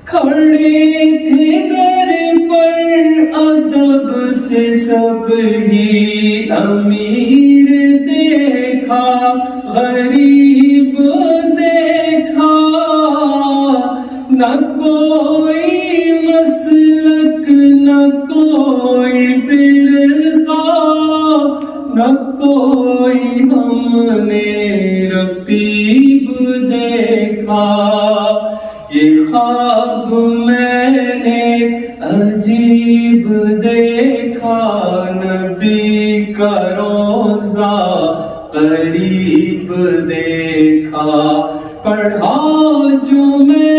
کھڑے تھے در پر ادب سے سب ہی، امیر دیکھا غریب دیکھا، نہ کوئی مسلک نہ کوئی فرقہ، نہ کوئی ہم نے رقیب دیکھا۔ یہ خواب میں نے عجیب دیکھا، نبی کا روضہ قریب دیکھا۔ پڑھا جو میں